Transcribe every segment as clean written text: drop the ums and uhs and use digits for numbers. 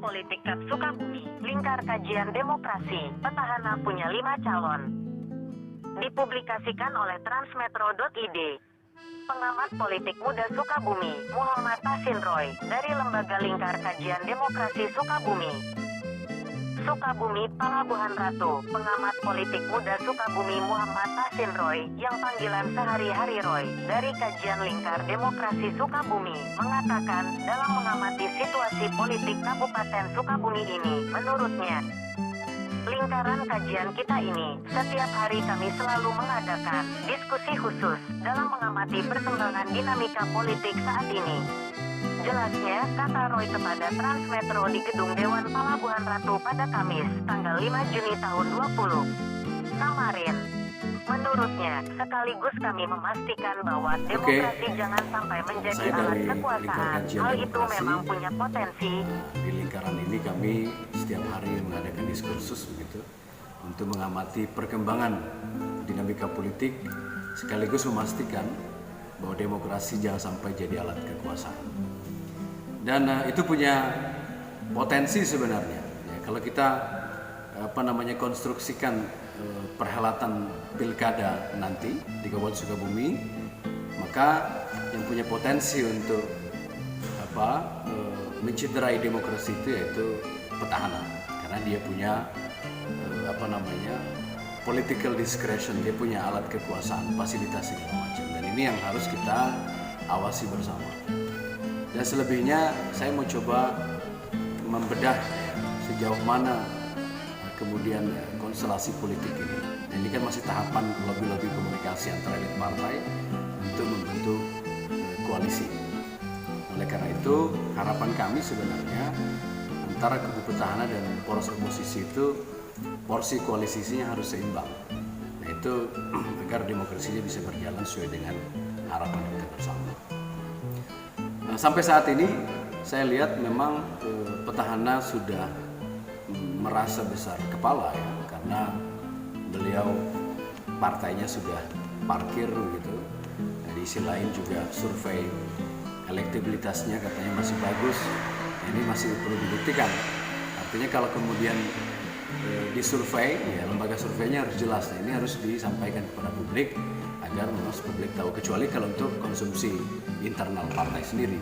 Politik Kap Sukabumi, Lingkar Kajian Demokrasi, petahana punya 5 calon. Dipublikasikan oleh transmetro.id. Pengamat politik muda Sukabumi, Muhammad Tasin Roy, dari Lembaga Lingkar Kajian Demokrasi Sukabumi. Sukabumi, Palabuhan Ratu, pengamat politik muda Sukabumi Muhammad Tasin Roy, yang panggilan sehari-hari Roy, dari Kajian Lingkar Demokrasi Sukabumi, mengatakan, dalam mengamati situasi politik Kabupaten Sukabumi ini, menurutnya, lingkaran kajian kita ini, setiap hari kami selalu mengadakan diskusi khusus dalam mengamati perkembangan dinamika politik saat ini. Jelasnya, kata Roy kepada Transmetro di Gedung Dewan Palabuhan Ratu pada Kamis, tanggal 5 Juni tahun 20 kemarin. Menurutnya, sekaligus kami memastikan bahwa demokrasi jangan sampai menjadi alat kekuasaan. Hal itu memang punya potensi. Di lingkaran ini kami setiap hari mengadakan diskursus begitu untuk mengamati perkembangan dinamika politik sekaligus memastikan bahwa demokrasi jangan sampai jadi alat kekuasaan. Dan itu punya potensi sebenarnya. Ya, kalau kita konstruksikan perhelatan pilkada nanti di Kabupaten Sukabumi, maka yang punya potensi untuk mencederai demokrasi itu yaitu petahana, karena dia punya political discretion, dia punya alat kekuasaan, fasilitas segala macam, dan ini yang harus kita awasi bersama. Dan selebihnya saya mau coba membedah sejauh mana kemudian konstelasi politik ini. Dan ini kan masih tahapan lobby-lobby komunikasi antara elit partai untuk membentuk koalisi. Oleh karena itu harapan kami sebenarnya antara kubu petahana dan poros oposisi itu porsi koalisinya harus seimbang. Nah itu agar demokrasinya bisa berjalan sesuai dengan harapan kita bersama. Nah, sampai saat ini saya lihat memang petahana sudah merasa besar kepala ya, karena beliau partainya sudah parkir gitu. Nah, di sisi lain juga survei elektabilitasnya katanya masih bagus. Nah, ini masih perlu dibuktikan. Artinya kalau kemudian disurvei, ya lembaga surveinya harus jelas. Nah, ini harus disampaikan kepada publik agar publik tahu, kecuali kalau untuk konsumsi internal partai sendiri.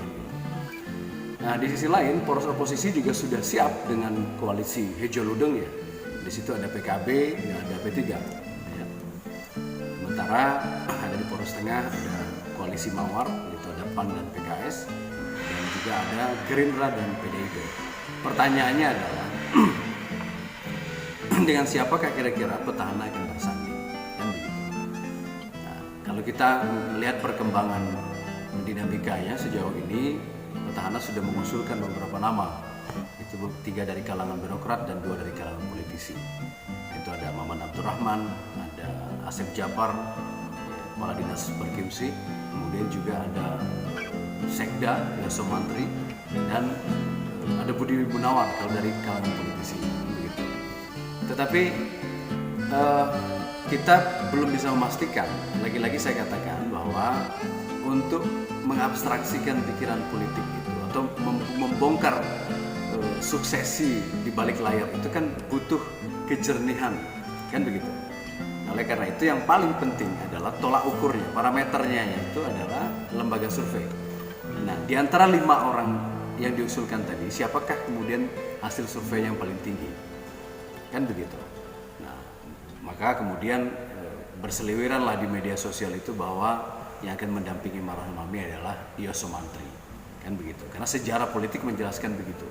Nah, di sisi lain poros oposisi juga sudah siap dengan koalisi hijau ludeng ya. Di situ ada PKB dan ada P3. Ya. Sementara ada di poros tengah ada koalisi Mawar, yaitu ada PAN dan PKS, dan juga ada Gerindra dan PDIP. Pertanyaannya adalah dengan siapakah kira-kira petahana akan bersanding? Kan begitu. Nah, kalau kita melihat perkembangan dinamikanya sejauh ini, petahana sudah mengusulkan beberapa nama. Itu 3 dari kalangan birokrat dan 2 dari kalangan politisi. Itu ada Maman Abdurrahman, ada Asep Jafar, Kepala Dinas Perkimsi, kemudian juga ada Sekda, Yoso Mantri, dan ada Budi Gunawan kalau dari kalangan politisi. Begitu. Tetapi kita belum bisa memastikan. Lagi-lagi saya katakan bahwa untuk mengabstraksikan pikiran politik itu atau membongkar suksesi di balik layar itu kan butuh kejernihan, kan begitu. Oleh karena itu yang paling penting adalah tolak ukurnya, parameternya itu adalah lembaga survei. Nah, di antara 5 orang yang diusulkan tadi, siapakah kemudian hasil survei yang paling tinggi? Kan begitu. Nah, maka kemudian berseliweranlah di media sosial itu bahwa yang akan mendampingi Marwan Mami adalah Yoso Mantri. Kan begitu. Karena sejarah politik menjelaskan begitu.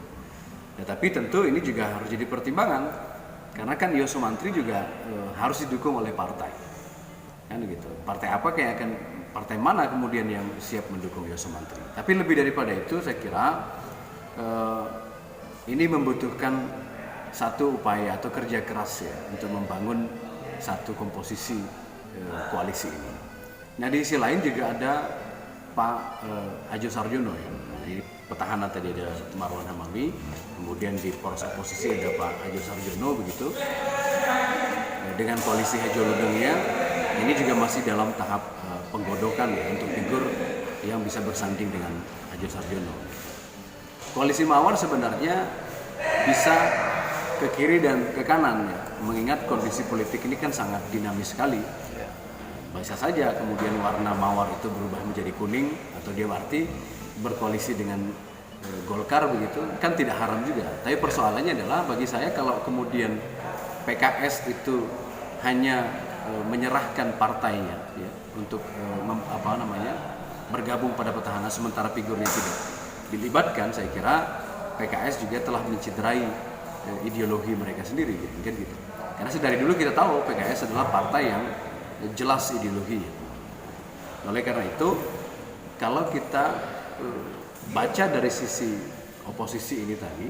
Tetapi tentu ini juga harus jadi pertimbangan. Karena kan Yoso Mantri juga harus didukung oleh partai. Kan begitu. Partai mana kemudian yang siap mendukung Yoso Mantri? Tapi lebih daripada itu saya kira ini membutuhkan satu upaya atau kerja keras ya untuk membangun satu komposisi koalisi ini. Nah di sisi lain juga ada Pak Hadjo Sarjono ya. Di petahana tadi ada Marwan Hamami, kemudian di poros oposisi ada Pak Hadjo Sarjono begitu. Dengan koalisi hijau ludengnya ini juga masih dalam tahap penggodokan ya untuk figur yang bisa bersanding dengan Hadjo Sarjono. Koalisi Mawar sebenarnya bisa ke kiri dan ke kanan ya. Mengingat kondisi politik ini kan sangat dinamis sekali. Bisa saja kemudian warna mawar itu berubah menjadi kuning atau dia berarti berkoalisi dengan Golkar begitu, kan tidak haram juga. Tapi persoalannya adalah bagi saya kalau kemudian PKS itu hanya menyerahkan partainya ya, untuk bergabung pada petahana sementara figurnya tidak dilibatkan, saya kira PKS juga telah menciderai ideologi mereka sendiri gitu, kan gitu. Karena dari dulu kita tahu PKS adalah partai yang jelas ideologinya. Oleh karena itu, kalau kita baca dari sisi oposisi ini tadi,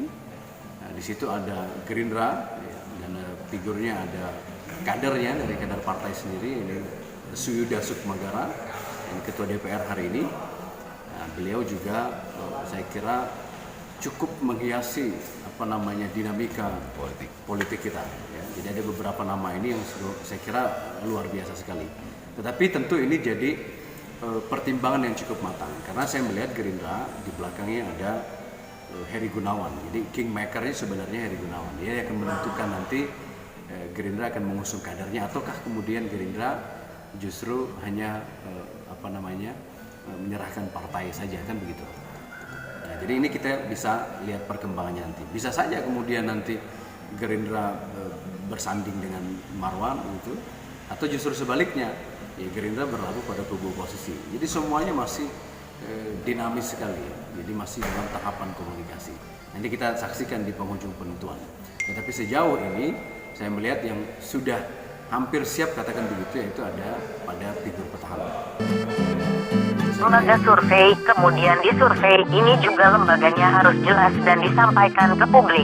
nah, di situ ada Gerindra ya, dan figurnya ada kadernya dari kader partai sendiri, ini Suyuda Sukmagara, yang ketua DPR hari ini. Nah, beliau juga saya kira cukup menghiasi dinamika politik kita. Ya. Jadi ada beberapa nama ini yang saya kira luar biasa sekali. Tetapi tentu ini jadi pertimbangan yang cukup matang karena saya melihat Gerindra di belakangnya ada Heri Gunawan. Jadi kingmakernya sebenarnya Heri Gunawan. Dia akan menentukan nanti Gerindra akan mengusung kadernya ataukah kemudian Gerindra justru hanya menyerahkan partai saja, kan begitu. Nah, jadi ini kita bisa lihat perkembangannya nanti. Bisa saja kemudian nanti Gerindra bersanding dengan Marwan gitu, atau justru sebaliknya, ya Gerindra berlabuh pada kubu oposisi. Jadi semuanya masih dinamis sekali, jadi masih dalam tahapan komunikasi. Nanti kita saksikan di penghujung penentuan. Tetapi sejauh ini saya melihat yang sudah hampir siap katakan begitu yaitu ada pada figur petahana. Lembaga survei, kemudian disurvei, ini juga lembaganya harus jelas dan disampaikan ke publik.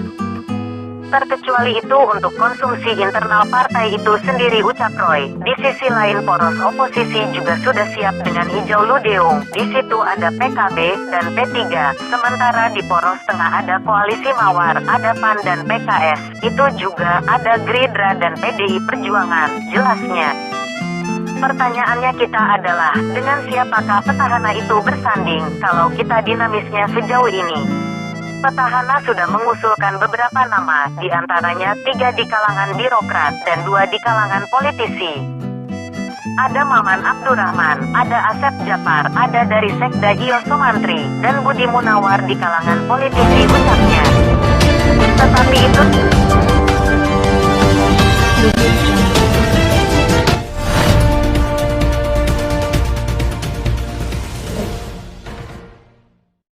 Terkecuali itu untuk konsumsi internal partai itu sendiri, ucap Roy. Di sisi lain poros oposisi juga sudah siap dengan hijau ludeung. Di situ ada PKB dan P3. Sementara di poros tengah ada koalisi Mawar, ada PAN dan PKS. Itu juga ada Gerindra dan PDI Perjuangan. Jelasnya. Pertanyaannya kita adalah, dengan siapakah petahana itu bersanding kalau kita dinamisnya sejauh ini? Petahana sudah mengusulkan beberapa nama, diantaranya 3 di kalangan birokrat dan 2 di kalangan politisi. Ada Maman Abdurrahman, ada Asep Japar, ada dari Sekda Iyo Sumantri, dan Budi Munawar di kalangan politisi, ucapnya. Tetapi itu